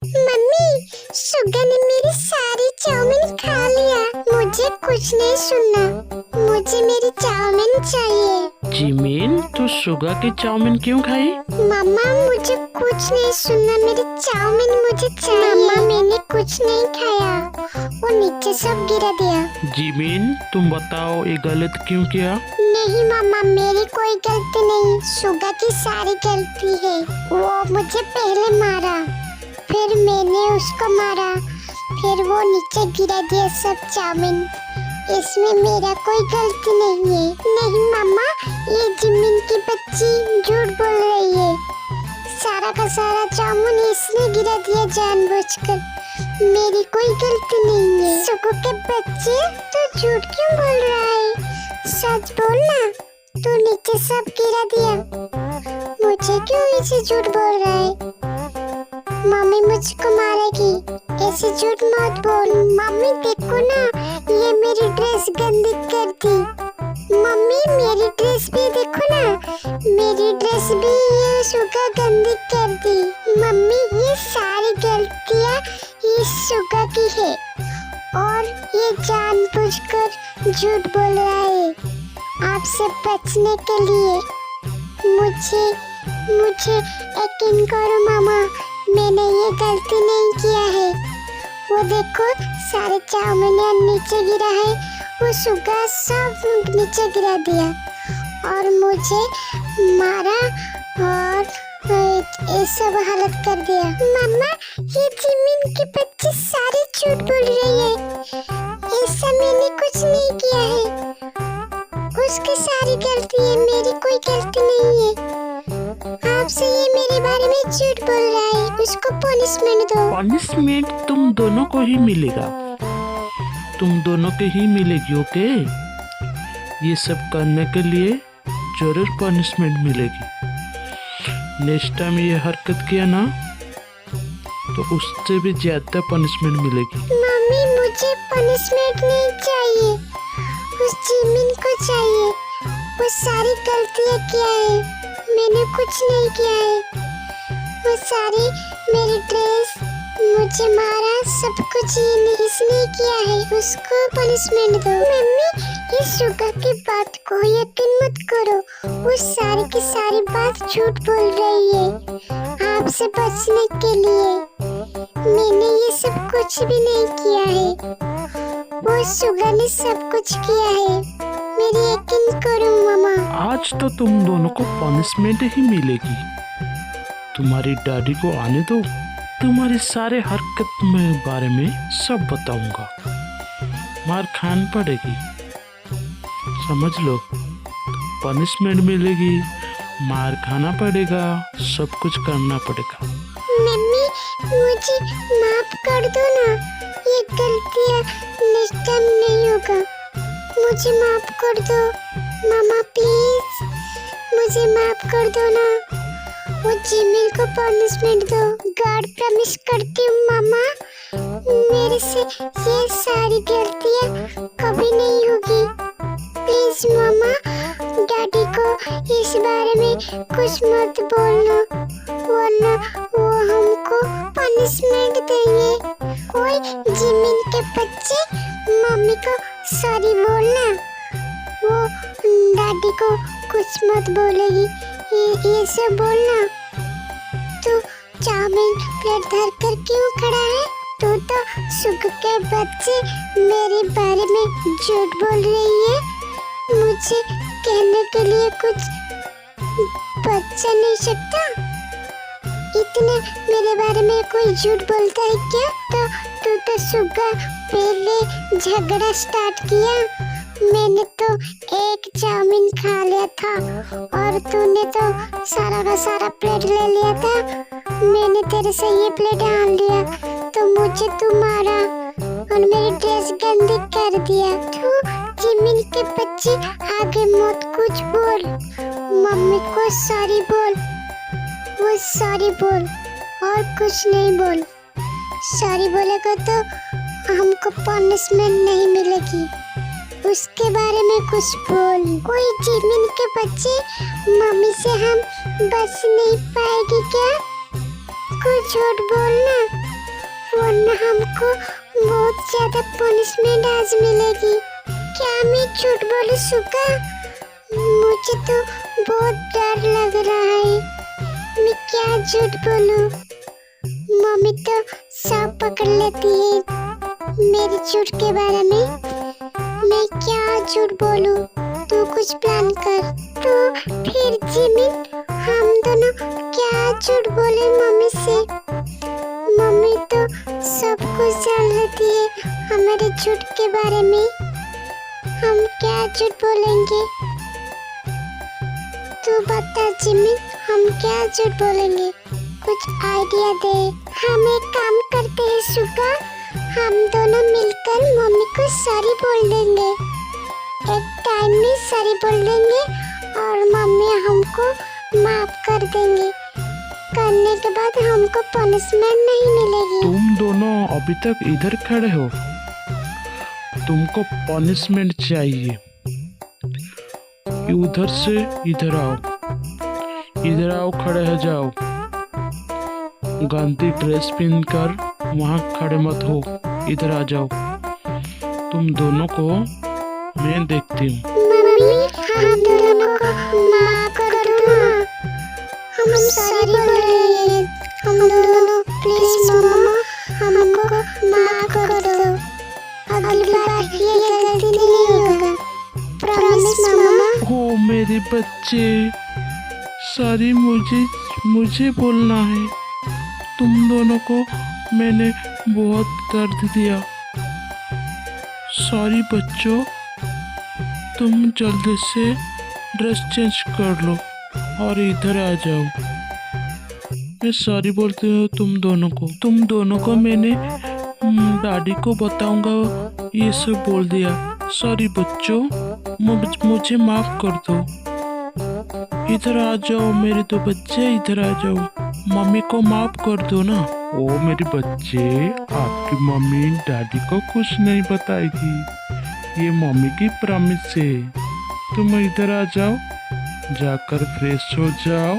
Mummy, सुगा ने मेरी सारी चाउमीन खा लिया। मुझे कुछ नहीं सुनना, मुझे मेरी चाउमीन चाहिए। जिमिन, तू सुगा की चाउमीन क्यों खाई? मम्मा, मुझे कुछ नहीं सुनना, मेरी चाउमीन मुझे चाहिए। मम्मा, मैंने कुछ नहीं खाया, वो नीचे सब गिरा दिया। जिमिन, तुम बताओ ये गलत क्यों किया? नहीं मम्मा, मेरी कोई गलती नहीं, सुगा की सारी गलती है। वो मुझे पहले मारा, फिर मैंने उसको मारा, फिर वो नीचे गिरा दिया सब चाउमीन। इसमें मेरा कोई गलती नहीं है। नहीं मम्मा, ये जिमिन की बच्ची झूठ बोल रही है। सारा का सारा चाउमीन इसने गिरा दिया जानबूझकर, मेरी कोई गलती नहीं है। सुगु के बच्चे, तू झूठ क्यों बोल रहा है? सच बोलना, तू नीचे सब गिरा दिया। मुझे क्यों ऐसे झूठ बोल रहा है? मम्मी मुझको मारेगी, ऐसे झूठ मत बोल। मम्मी देखो ना, ये मेरी ड्रेस गंदी कर दी। मम्मी मेरी ड्रेस भी देखो ना, मेरी ड्रेस भी ये सुगा गंदी कर दी। मम्मी ये सारी गलतियाँ इस सुगा की है और ये जानबूझकर झूठ बोल रहा है आपसे बचने के लिए। मुझे यकीन करो मामा, मैंने ये गलती नहीं किया है। वो देखो सारे चाउमीन नीचे गिरा है, वो सुगा सब नीचे गिरा दिया और मुझे मारा और ये सब हालत कर दिया। मम्मा, ये जिमिन की बच्ची सारी झूठ बोल रही है, ऐसा मैंने कुछ नहीं किया है। उसकी सारी गलती है, मेरी कोई गलती नहीं है। आपसे ये मेरे बारे में झूठ बोल रहा है, उसको पनिशमेंट दो। पनिशमेंट तुम दोनों को ही मिलेगा, तुम दोनों के ही मिलेगी। ओके, ये सब करने के लिए जरूर पनिशमेंट मिलेगी। नेक्स्ट टाइम ये हरकत किया ना तो उससे भी ज्यादा पनिशमेंट मिलेगी। मम्मी मुझे पनिशमेंट नहीं चाहिए, उस जिमिन को चाहिए। वो सारी गलतियाँ किया है, मैंने कुछ नहीं किया है। वो सारी मेरी ड्रेस, मुझे मारा, सब कुछ इसने किया है, उसको पनिशमेंट दो। मम्मी ये सुगा की बात को यकीन मत करो, वो सारी की सारी बात झूठ बोल रही है आपसे बचने के लिए। मैंने ये सब कुछ भी नहीं किया है, वो सुगा ने सब कुछ किया है, मेरी यकीन करो मामा। आज तो तुम दोनों को पनिशमेंट ही मिलेगी। तुम्हारी डैडी को आने दो, तुम्हारे सारे हरकत में बारे में सब बताऊंगा। मार खान पड़ेगी, समझ लो। पनिशमेंट मिलेगी, मार खाना पड़ेगा, सब कुछ करना पड़ेगा। मम्मी मुझे माफ कर दो ना, ये गलतियाँ नेक्स्ट टाइम नहीं होगा। मुझे माफ कर दो मामा, प्लीज मुझे माफ कर दो ना। वो जिमिन को पनिशमेंट दो, गॉड प्रॉमिस करती हूँ मामा, मेरे से ये सारी गलतियाँ कभी नहीं होगी। प्लीज मामा, डैडी को इस बारे में कुछ मत बोलना, वरना वो हमको पनिशमेंट देंगे। कोई जिमिन के बच्चे मम्मी को सॉरी बोलना, वो डैडी को कुछ मत बोलेगी, ये सब बोलना। तू चाउमीन प्लेट धर कर क्यों खड़ा है? तू तो सुग के बच्चे मेरे बारे में झूठ बोल रही है। मुझे कहने के लिए कुछ बच्चा नहीं सकता? इतने मेरे बारे में कोई झूठ बोलता है क्या? तो तू तो सुगा पहले झगड़ा स्टार्ट किया, मैंने तो एक चाउमीन खा लिया था और तूने तो सारा का सारा प्लेट ले लिया था। मैंने तेरे से ये प्लेट आन लिया तो मुझे तू मारा और मेरी ड्रेस गंदी कर दिया। तू जिमिन के बच्चे आगे मत कुछ बोल, मम्मी को सॉरी बोल, वो सॉरी बोल और कुछ नहीं बोल। सॉरी बोलेगा तो हमको पनिशमेंट नहीं मिलेगी, उसके बारे में कुछ बोल। कोई जिमिन के बच्चे मम्मी से हम बच नहीं पाएगी क्या? कुछ झूठ बोलना। वरना हमको बहुत ज्यादा पनिशमेंट आज मिलेगी। क्या मैं झूठ बोलूं सुगा? मुझे तो बहुत डर लग रहा है। मैं क्या झूठ बोलूं? मम्मी तो सब पकड़ लेती है मेरे झूठ के बारे में। मैं क्या झूठ बोलूं? तू कुछ प्लान कर। तो फिर जिमिन हम दोनों क्या झूठ बोले मम्मी से? मम्मी तो सब कुछ जान लेती है हमारे झूठ के बारे में। हम क्या झूठ बोलेंगे? तू बता जिमिन, हम क्या झूठ बोलेंगे? कुछ आइडिया दे। हम एक काम करते हैं सुगा, हम दोनों मिलकर मम्मी को सॉरी बोल देंगे। एक टाइम में सॉरी बोल देंगे और मम्मी हमको माफ कर देंगे। करने के बाद हमको पनिशमेंट नहीं मिलेगी। तुम दोनों अभी तक इधर खड़े हो, तुमको पनिशमेंट चाहिए। उधर से इधर आओ, इधर आओ, खड़े हो जाओ। गांधी ड्रेस पहनकर वहाँ खड़े मत हो, इधर आ जाओ। तुम दोनों को मैं देखती हूँ। मम्मी हम दोनों को माफ कर दो ना। हम सॉरी बोल रहे हैं। हम दोनों प्लीज मम्मा हमको माफ कर दो। अगली बार ये गलती नहीं होगा। प्रॉमिस मम्मा। हो मेरे बच्चे, सॉरी मुझे बोलना है। तुम दोनों को मैंने बहुत दर्द दिया। सॉरी बच्चों, तुम जल्दी से ड्रेस चेंज कर लो और इधर आ जाओ। मैं सॉरी बोलती हूँ तुम दोनों को मैंने डैडी को बताऊंगा ये सब बोल दिया। सॉरी बच्चों, मुझे माफ कर दो। इधर आ जाओ मेरे दो बच्चे, इधर आ जाओ। मम्मी को माफ कर दो ना। ओ मेरे बच्चे, आपकी मम्मी डैडी को कुछ नहीं बताएगी, ये मम्मी की प्रॉमिस है। तुम इधर आ जाओ, जाकर फ्रेश हो जाओ,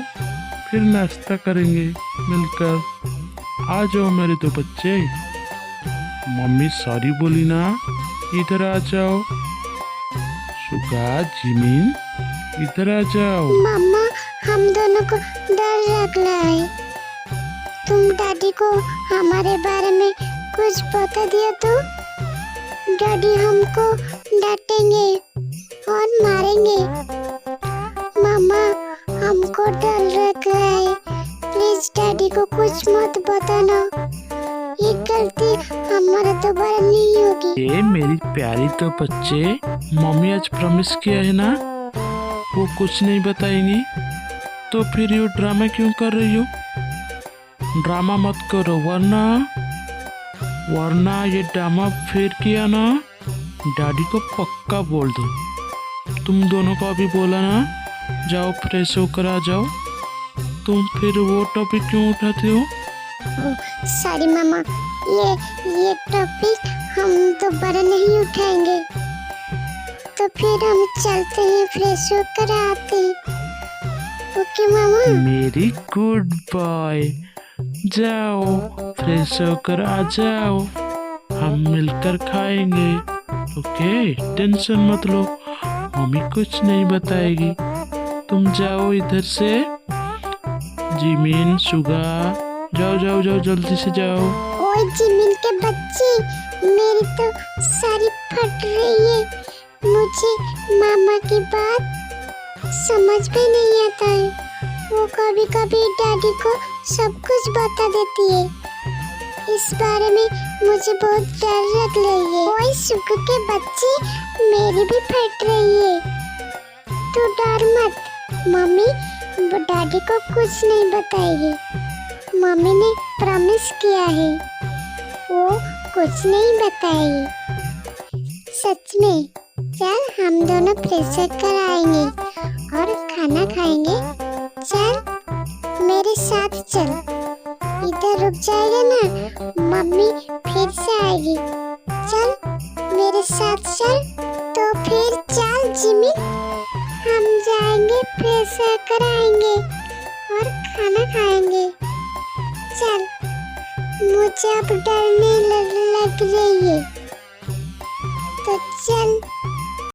फिर नाश्ता करेंगे मिलकर। आ जाओ मेरे दो बच्चे। मम्मी सॉरी बोली ना, इधर आ जाओ। सुगा, जिमिन, इधर आ जाओ। मम्मा हम दोनों को डर लग रहा है। तुम डैडी को हमारे बारे में कुछ बता दिया तो डैडी हमको डांटेंगे और मारेंगे। मम्मा हमको डर लग रहा है। प्लीज डैडी को कुछ मत बताना। ये गलती हमारा दोबारा नहीं होगी। ए मेरी प्यारी तो बच्चे, मम्मी आज प्रॉमिस किया है ना, वो कुछ नहीं बताएंगी। तो फिर ये ड्रामा क्यों कर रही हो? ड्रामा मत करो, वरना ये ड्रामा फिर किया ना, डैडी को पक्का बोल दो। तुम दोनों को अभी बोला ना, जाओ फ्रेश होकर आ जाओ। तुम फिर वो टॉपिक क्यों उठाते हो? सॉरी मामा, ये टॉपिक हम दोबारा नहीं उठाएंगे। तो फिर हम चलते हैं, फ्रेश होकर आते हैं। ओके मामा। मेरी गुड बॉय, जाओ फ्रेश होकर आ जाओ, हम मिलकर खाएंगे। ओके, टेंशन मत लो, मम्मी कुछ नहीं बताएगी। तुम जाओ इधर से। जिमिन, सुगा, जाओ जाओ जाओ, जल्दी से जाओ। ओए जिमिन के बच्चे, मेरी तो सारी फट रही है। मुझे मामा की बात समझ में नहीं आता है। वो कभी कभी डैडी को सब कुछ बता देती है। इस बारे में मुझे बहुत डर लग रही है। ओए सुगु के बच्चे, मेरी भी फट रही है। तू डर मत, मम्मी वो डैडी को कुछ नहीं बताएगी। मम्मी ने प्रॉमिस किया है, वो कुछ नहीं बताएगी। सच में। चल हम दोनों फ्रेश होकर आएंगे और खाना खाएंगे। चल मेरे साथ चल। इधर रुक जाएगा ना, मम्मी फिर से आएगी। चल मेरे साथ चल। तो फिर चल जिमिन, हम जाएंगे, फ्रेश होकर आएंगे और खाना खाएंगे। चल, मुझे अब डर नहीं रही है। तो चल